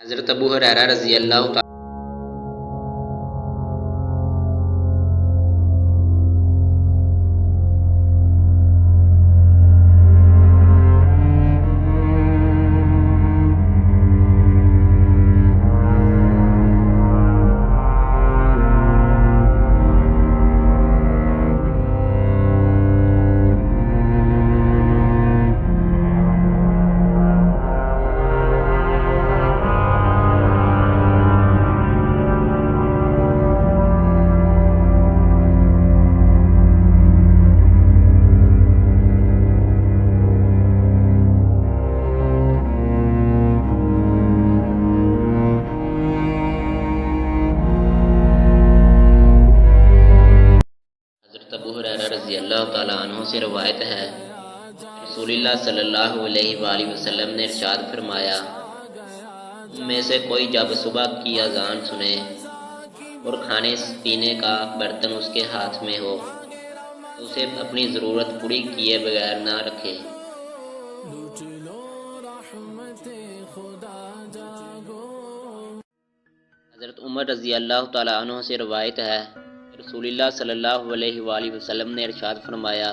हज़रत अबू हुरैरा रज़ी अल्लाह तआला हज़रत अबू हुरैरा रज़ी अल्लाह तआला अन्हु से रवायत है, रसूलुल्लाह सल्लल्लाहु अलैहि वसल्लम ने इरशाद फरमाया, तुम में से कोई जब सुबह की अज़ान सुने और खाने पीने का बर्तन उसके हाथ में हो तो उसे अपनी ज़रूरत पूरी किए बगैर ना रखे। हज़रत उमर रज़ी अल्लाह तआला अन्हु से रवायत है, रसूलुल्लाह सल्लल्लाहु अलैहि वसल्लम ने इरशाद फरमाया,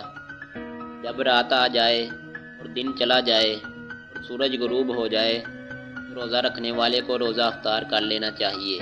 जब रात आ जाए और दिन चला जाए और सूरज गुरूब हो जाए तो रोज़ा रखने वाले को रोज़ा अफ्तार कर लेना चाहिए।